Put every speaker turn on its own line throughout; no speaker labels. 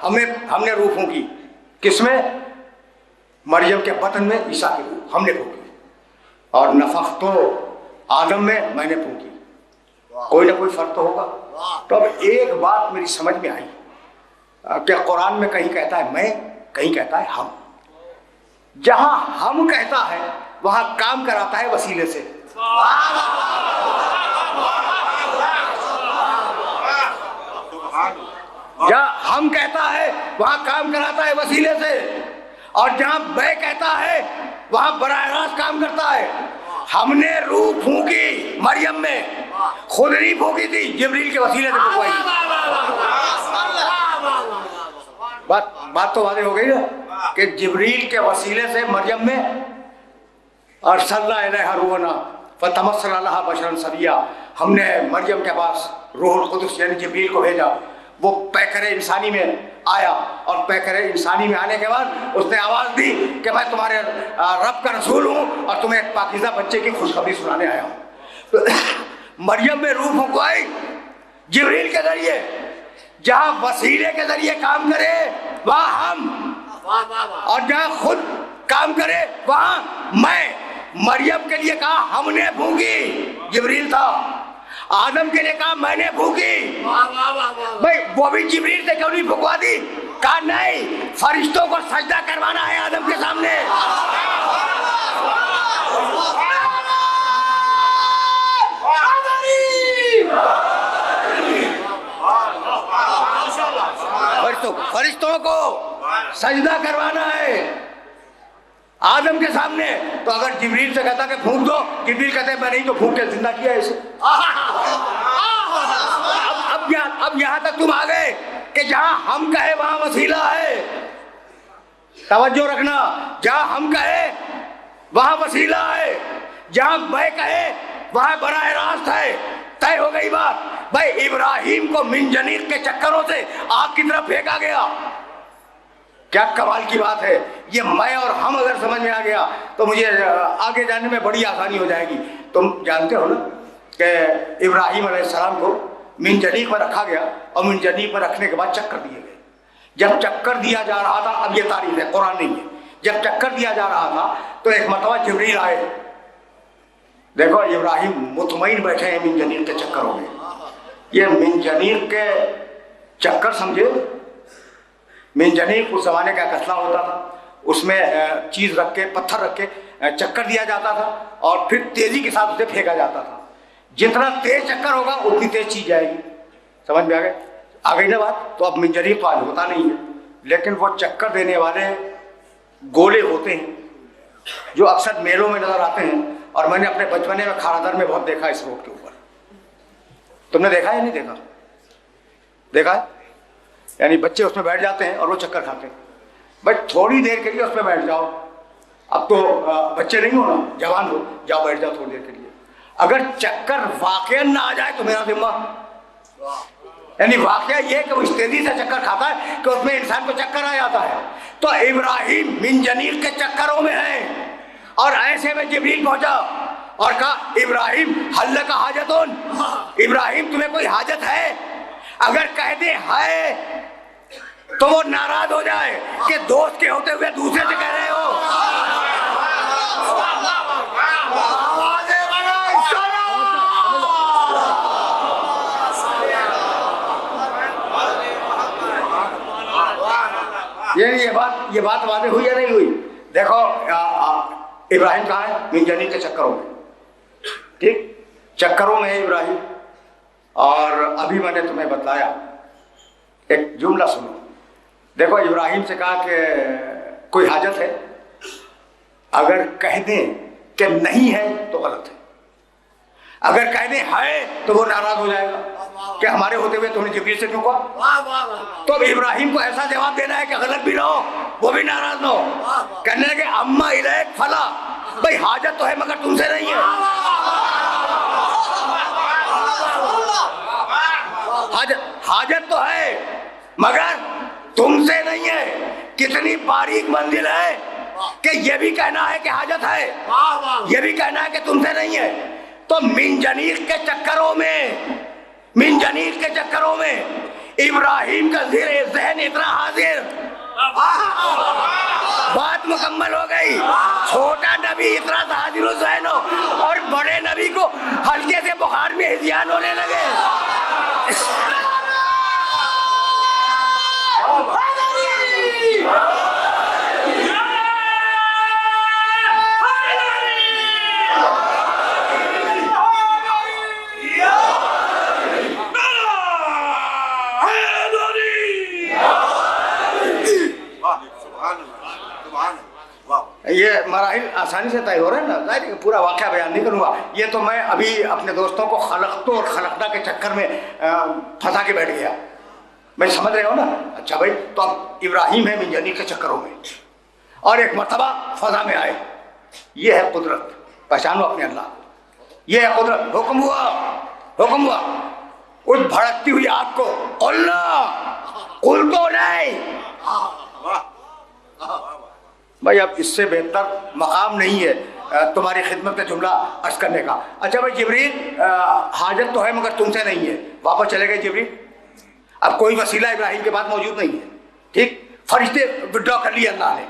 हमने रूह फूंकी। किसमें? मरियम के बतन में ईसा की रूह हमने फूंकी। और नफख्तो आदम में मैंने फूंकी। कोई ना कोई फर्क तो होगा। तो अब एक बात मेरी समझ में आई कि कुरान में कहीं कहता है मैं, कहीं कहता है हम। जहां हम कहता है वहां काम कराता है वसीले से। जहां हम कहता है वहां काम कराता है वसीले से, और जहां मैं कहता है वहां बराह रास्त काम करता है। हमने रूह फूंकी मरियम में, खुद नहीं फूंकी थी, जिब्रील के वसीले से फूंकवाई। बात तो वादे हो गई ना कि जिब्रील के वसीले से मरियम में और बशरन सविया, हमने मरियम के पास रूहुल कुदस यानी जिब्रील को भेजा। वो पैकरे इंसानी में आया और पैकरे इंसानी में आने के बाद उसने आवाज दी कि मैं तुम्हारे रब का रसूल हूं और तुम्हें एक पाकीज़ा बच्चे की खुशखबरी सुनाने आया हूं। तो मरियम में रूह फूंकवाई जिब्रील के जरिए। जहां वसीले के जरिए काम करे वहां हम, और जहां खुद काम करे वहां मैं। मरियम के लिए कहा हमने फूंकी, जिब्रील था। आदम के लिए कहा मैंने फूंकी। भाई वो भी जिब्रील से क्यों नहीं फूंकवा दी? कहा नहीं, फरिश्तों को सजदा करवाना है आदम के सामने। फरिश्तों को सजदा करवाना है आदम के सामने। तो अगर जिब्रील से कहता कि फूंक दो, जिब्रील कहते मैं नहीं, तो फूंक के जिंदा किया इसे। अब यहां तक तुम आ गए कि जहां हम कहे वहां वसीला है। तवज्जो रखना, जहां हम कहे वहां वसीला है, जहां मैं कहे वहां बराह रास्त है। तय हो गई बात। भाई इब्राहिम को मिनजनीर के चक्करों से आग की तरफ फेंका गया। क्या कमाल की बात है। ये मैं और हम अगर समझ में आ गया तो मुझे आगे जाने में बड़ी आसानी हो जाएगी। तुम जानते हो ना कि इब्राहिम अलैहिस्सलाम को मिनजनीर पर रखा गया और मिनजनीर पर रखने के बाद चक्कर दिए गए। जब चक्कर दिया जा रहा था, अब ये तारीफ है, कुरान नहीं है, जब चक्कर दिया जा रहा था तो एक मरतबा जिब्रील आए। देखो इब्राहिम मुतमईन बैठे हैं मिनजनीर के चक्करों में। ये मिनजनीर के चक्कर समझे, मिनजनीर उस जमाने का कसला होता था, उसमें चीज रख के, पत्थर रख के चक्कर दिया जाता था और फिर तेजी के साथ उसे फेंका जाता था। जितना तेज चक्कर होगा उतनी तेज चीज जाएगी। समझ में आ गई ना बात। तो अब मिनजनीर तो आज होता नहीं है, लेकिन वो चक्कर देने वाले गोले होते हैं जो अक्सर मेलों में नजर आते हैं। और मैंने अपने बचपने में खारादर में बहुत देखा इस रोड के ऊपर। तुमने देखा है? नहीं देखा? देखा है? यानी बच्चे उसमें बैठ जाते हैं और वो चक्कर खाते हैं। भाई थोड़ी देर के लिए उसमें बैठ जाओ। अब तो बच्चे नहीं हो ना, जवान हो, जाओ बैठ जाओ थोड़ी देर के लिए। अगर चक्कर वाकई ना आ जाए तो मेरा जिम्मा, यानी वाकया ये कि वो इस तेजी से चक्कर खाता है कि उसमें इंसान को चक्कर आ जाता है। तो इब्राहिम मिनजनीर के चक्करों में है और ऐसे में जिब्रील पहुंचा और कहा इब्राहिम हल्ल का हाजतुन, इब्राहिम तुम्हें कोई हाजत है? अगर कह दे है तो वो नाराज हो जाए कि दोस्त के होते हुए दूसरे से कह रहे हो। ये बात वादे हुई या नहीं हुई? देखो इब्राहिम कहाँ है? मिनजनीर के चक्करों में। ठीक, चक्करों में है इब्राहिम। और अभी मैंने तुम्हें बताया, एक जुमला सुनो। देखो इब्राहिम से कहा कि कोई हाजत है? अगर कह दें कि नहीं है तो गलत है। अगर कह दें है तो वो नाराज हो जाएगा कि हमारे होते हुए तुमने जिब्रील से क्यों कहा। तो अब इब्राहिम को ऐसा जवाब देना है कि गलत भी ना हो, वो भी नाराज ना हो। कहने लगे अम्मा इलैक फला, भाई हाजत तो है मगर तुमसे नहीं है। हाजत तो है मगर तुमसे नहीं है। कितनी बारीक मंजिल है कि ये भी कहना है कि हाजत है, ये भी कहना है कि तुमसे नहीं है। तो मिनजनीर के चक्करों में इब्राहिम का ज़हन इतना नादिर हुसैन हो, और बड़े नबी को हल्के से बुखार में हिज़ियान होने लगे। ये मराहिल आसानी से तय हो रहे हैं ना, जाहिर है पूरा वाक़या बयान नहीं करूँगा। ये तो मैं अभी अपने दोस्तों को खलकतो और खलकता के चक्कर में फंसा के बैठ गया। मैं समझ रहे हो ना? अच्छा भाई, तो अब इब्राहिम है मिंजनी के चक्करों में, और एक मरतबा फजा में आए। ये है कुदरत, पहचानो अपने अल्लाह। ये है कुदरत। हुक्म हुआ, हुक्म हुआ उस भड़कती हुई आग को, कुल्ला कुल तो नहीं। भाई अब इससे बेहतर मकाम नहीं है तुम्हारी खिदमत में जुमला अर्ज करने का। अच्छा भाई जिब्रील, हाजत तो है मगर तुमसे नहीं है। वापस चले गए जिब्रील। अब कोई वसीला इब्राहिम के पास मौजूद नहीं है। ठीक, फरिश्ते विड्रॉ कर लिए अल्लाह ने,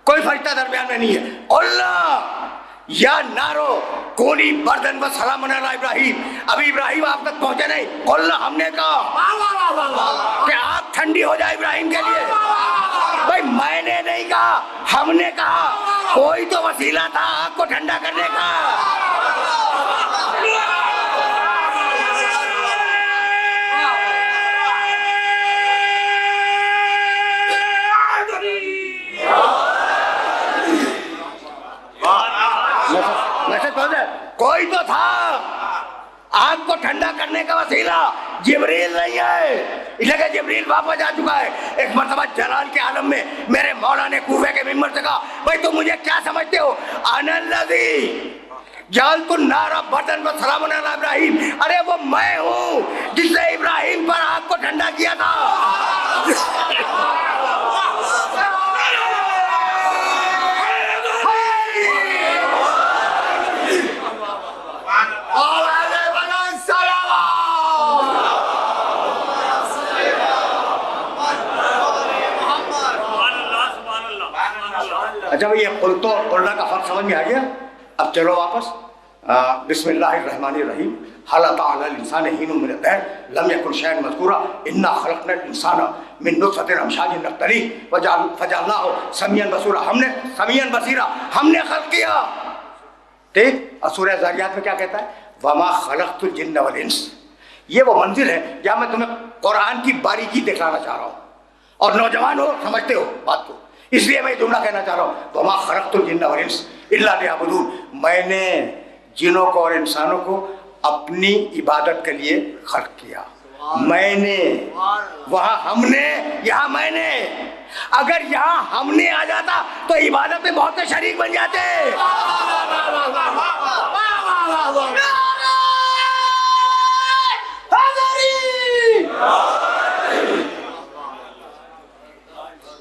कोई फरिश्ता दरमियान में नहीं है। अल्लाह या नारो कोनी बर्दन व सलाम अला इब्राहिम। अभी इब्राहिम आप तक पहुंचे नहीं। अल्लाह हमने कहा कि आग ठंडी हो जाए इब्राहिम के लिए। भाई मैंने नहीं कहा, हमने कहा। कोई तो वसीला था आग को ठंडा करने का। कोई तो था आग को ठंडा करने का वसीला, जिब्रील नहीं है। इसलिए जिब्रील वापस आ चुका है। एक मरतबा जलाल के आलम में मेरे मौला ने कूफे के मिंबर से कहा, भाई तुम मुझे क्या समझते हो? अनल्लज़ी जालतु नारा बर्दन व सलामुन अला इब्राहिम। अरे वो मैं हूँ जिसने इब्राहिम पर आग को ठंडा किया था। अच्छा भाई, ये कुल तो कुल्ला का फर्क समझ में आ गया। अब चलो वापस। बिस्मिल्लाहिर्रहमानिर्रहीम। हल अता अलल इंसान हीनुम मिन अद-दहर लम यकुन शैअन मज़कूरा इन्ना खलक़नल इंसाना मिन नुत्फ़तिन अमशाजिन नब्तलीह फजअलनाहु समियन बसीरा। हमने समियन बसीरा हमने खल्क़ किया। ठीक, और सूरह ज़ारियात में क्या कहता है? वमा खलक़तुल जिन्ना वल इंस। ये वो मंजिल है जहाँ मैं तुम्हें कुरान की बारीकी दिखाना चाह रहा हूँ, और नौजवान हो समझते हो बात को, इसलिए मैं जुमला कहना चाह रहा हूँ। वमा खलक़तुल जिन्ना वल इंस इल्ला लियअबुदून। मैंने जिनों को और इंसानों को अपनी इबादत के लिए खल्क़ किया। मैंने, वहाँ हमने, यहाँ मैंने। अगर यहाँ हमने आ जाता तो इबादत में बहुत से शरीक बन जाते।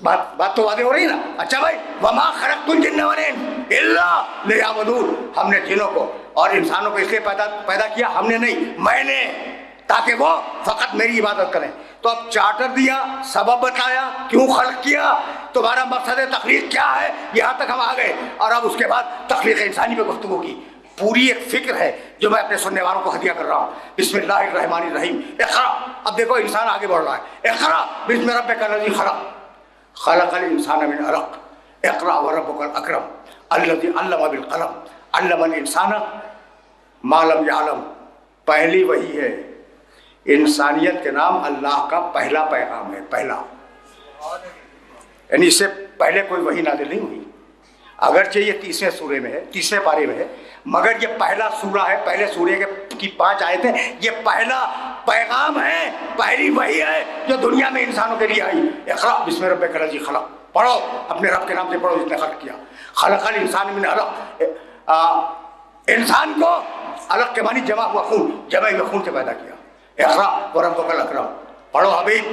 बात तो वादे हो रही ना। अच्छा भाई, वमा खलक़तुल जिन्ना वल इंस इल्ला लियअबुदून। हमने जिनों को और इंसानों को इसलिए पैदा किया, हमने नहीं, मैंने, ताकि वो फकत मेरी इबादत करें। तो अब चार्टर दिया, सबब बताया, क्यों खल्क़ किया, तुम्हारा मकसद तख़लीक़ क्या है, यहाँ तक हम आ गए। और अब उसके बाद तख़लीक़ इंसानी पे गुफ्तगू की। पूरी एक फिक्र है जो मैं अपने सुनने वालों को हदिया कर रहा हूँ। बिस्मिल्लाहिर्रहमानिर्रहीम। इक़रा। अब देखो इंसान आगे बढ़ रहा है। इक़रा बिस्मि रब्बिकल्लज़ी खलक़ खलक़ल इंसान मिन अलक़ इक़रा व रब्बुकल अकरम अल्लज़ी अल्लम बिल क़लम अल्लमल इंसान मा लम यअलम। पहली वही है। इंसानियत के नाम अल्लाह का पहला पैगाम है, पहला। यानी इससे पहले कोई वही नाज़िल नहीं हुई। अगरचे ये 30वें सूरे में है, 30वें पारे में है, मगर ये पहला सूरा है। पहले सूरे की 5 आयतें, ये पहला पैगाम है, पहली वही है जो दुनिया में इंसानों के लिए आई। इक़रा बिस्मि रब्बिकल्लज़ी खलक़। पढ़ो, अपने रब के नाम से पढ़ो जिसने खल्क़ किया। खलक़ल इंसान मिन अलक़। इंसान को अलग के मानी जमा हुआ खून, जमा हुआ खून से पैदा किया। इक़रा व रब्बुकल अकरम। पढ़ो हबीब,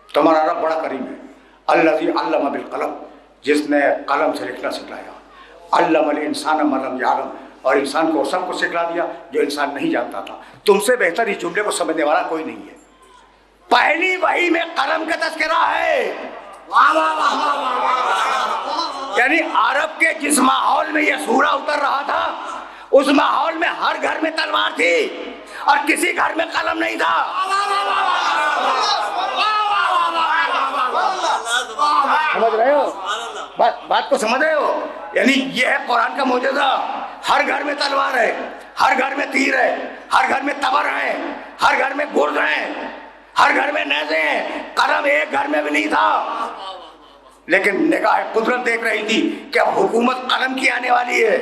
तुम्हारा रब बड़ा करीम है। अल्लज़ी अल्लम बिल क़लम। जिसने कलम से लिखना सिखाया। अल्लमल इंसान मा लम यअलम। और इंसान को सब कुछ सिखला दिया जो इंसान नहीं जानता था। तुमसे बेहतर इस जुमले को समझने वाला कोई नहीं है। पहली वही में कलम का तज़किरा है। यानी अरब के के जिस माहौल में यह सूरा उतर रहा था, उस माहौल में हर घर में तलवार थी और किसी घर में कलम नहीं था। समझ रहे हो बात को? समझ रहे हो? यानी यह है कुरान का मौजूदा। हर घर में तलवार है, हर घर में तीर है, हर घर में तबर है, हर घर में गुर्द है, हर घर में नेज़े हैं। कलम एक घर में भी नहीं था, लेकिन निगाह कुदरत देख रही थी कि अब हुकूमत कलम की आने वाली है।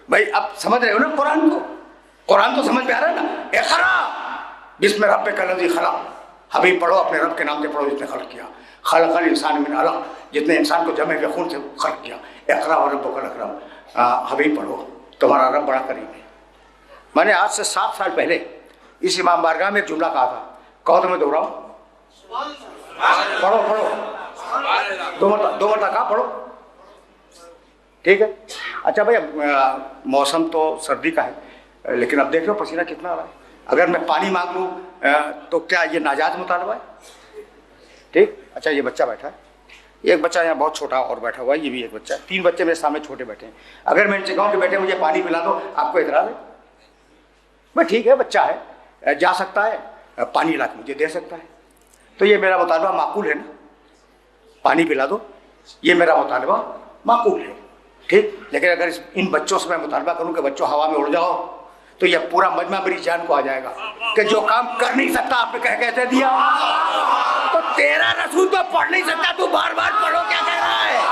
भाई अब समझ रहे हो ना कुरान को? कुरान तो समझ में आ रहा है ना? इक़रा बिस्मि रब्बिकल्लज़ी खलक़। हबीब पढ़ो, अपने रब के नाम से पढ़ो जिसने खल्क़ किया। खलक़ल इंसान मिन अलक़, जितने इंसान को जमे के खून से खल्क़ किया। इक़रा व रब्बुकल अकरम। हबीब पढ़ो, तुम्हारा रब बड़ा करीम है। मैंने आज से 7 साल पहले इस इमाम बारगाह में एक जुमला कहा था, कहो तो मैं दोहराऊं? पढ़ो पढ़ो, दो मरतबा कहा, पढ़ो, ठीक है? अच्छा भैया, मौसम तो सर्दी का है, लेकिन अब देख लो पसीना कितना आ रहा है। अगर मैं पानी मांग लूँ तो क्या ये नाजायज़ मुतालबा है? ठीक। अच्छा, ये बच्चा बैठा है, एक बच्चा यहाँ बहुत छोटा और बैठा हुआ है, ये भी एक बच्चा है, 3 बच्चे मेरे सामने छोटे बैठे हैं। अगर मैं इनसे कहूँ कि बेटे मुझे पानी पिला दो, आपको इतराज़ है? भाई ठीक है, बच्चा है, जा सकता है, पानी ला के मुझे दे सकता है, तो ये मेरा मुतालबा माकूल है ना? पानी पिला दो, ये मेरा मुतालबा माकूल है, ठीक। लेकिन अगर इन बच्चों से मैं मुतालबा करूँ कि बच्चों हवा में उड़ जाओ, तो यह पूरा मजमा मेरी जान को आ जाएगा कि जो काम कर नहीं सकता आपने कह कहते दिया। तो तेरा रसूल तो पढ़ नहीं सकता, तू बार बार पढ़ो क्या कह रहा है?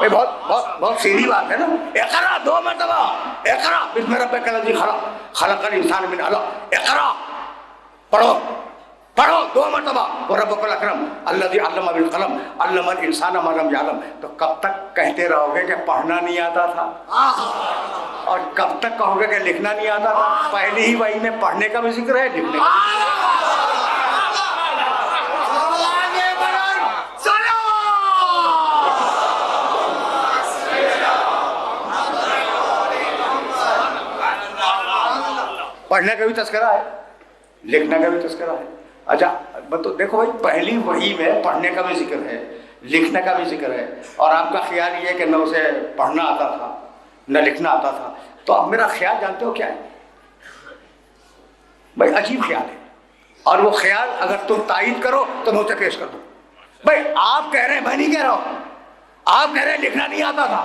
बहुत बहुत बहुत सीधी बात है ना। इक़रा 2 मरतबा, इक़रा बिस्मि रब्बिकल्लज़ी खलक़, खलक़ल इंसान मिन अलक़। इक़रा पढ़ो पढ़ो 2 मरतबा। व रब्बुकल अकरम अल्लज़ी अल्लम बिल क़लम अल्लमल इंसान मा लम यअलम। तो कब तक कहते रहोगे कि पढ़ना नहीं आता था, और कब तक कहोगे कि लिखना नहीं आता था? पहली ही वही में पढ़ने का भी जिक्र है, लिखने का पढ़ने का भी तस्करा है, लिखने का भी तस्करा है। अच्छा तो देखो भाई, पहली वही में पढ़ने का भी जिक्र है, लिखने का भी जिक्र है, और आपका ख्याल ये है कि न उसे पढ़ना आता था न लिखना आता था। तो अब मेरा ख्याल जानते हो क्या है भाई? अजीब ख्याल है, और वो ख्याल अगर तुम तायीद करो तो मैं उसे पेश कर दूँ। भाई आप कह रहे हैं, मैं नहीं कह रहा हूँ, आप कह रहे हैं लिखना नहीं आता था,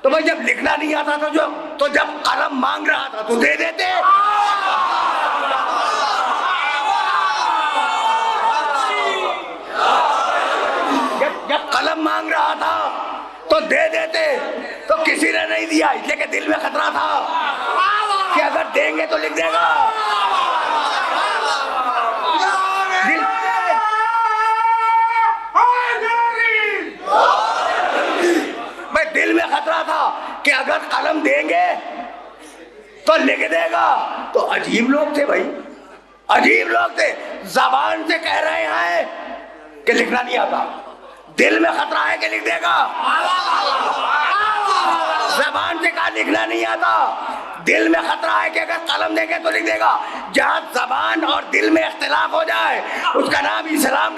तो भाई जब लिखना नहीं आता था तो जब कलम मांग रहा था तो दे देते। जब कलम मांग रहा था तो दे देते, तो किसी ने नहीं दिया, इसलिए कि दिल में खतरा था कि अगर देंगे तो लिख देगा। दिल में खतरा था कि अगर कलम देंगे तो लिख देगा। तो अजीब लोग थे भाई, अजीब लोग थे। जबान से कह रहे हैं कि लिखना नहीं आता, दिल में खतरा है कि लिख देगा। जबान से कहा लिखना नहीं आता, दिल में खतरा है कि अगर कलम देंगे तो लिख देगा। जहां जबान और दिल में इख्तिलाफ हो जाए उसका नाम इस्लाम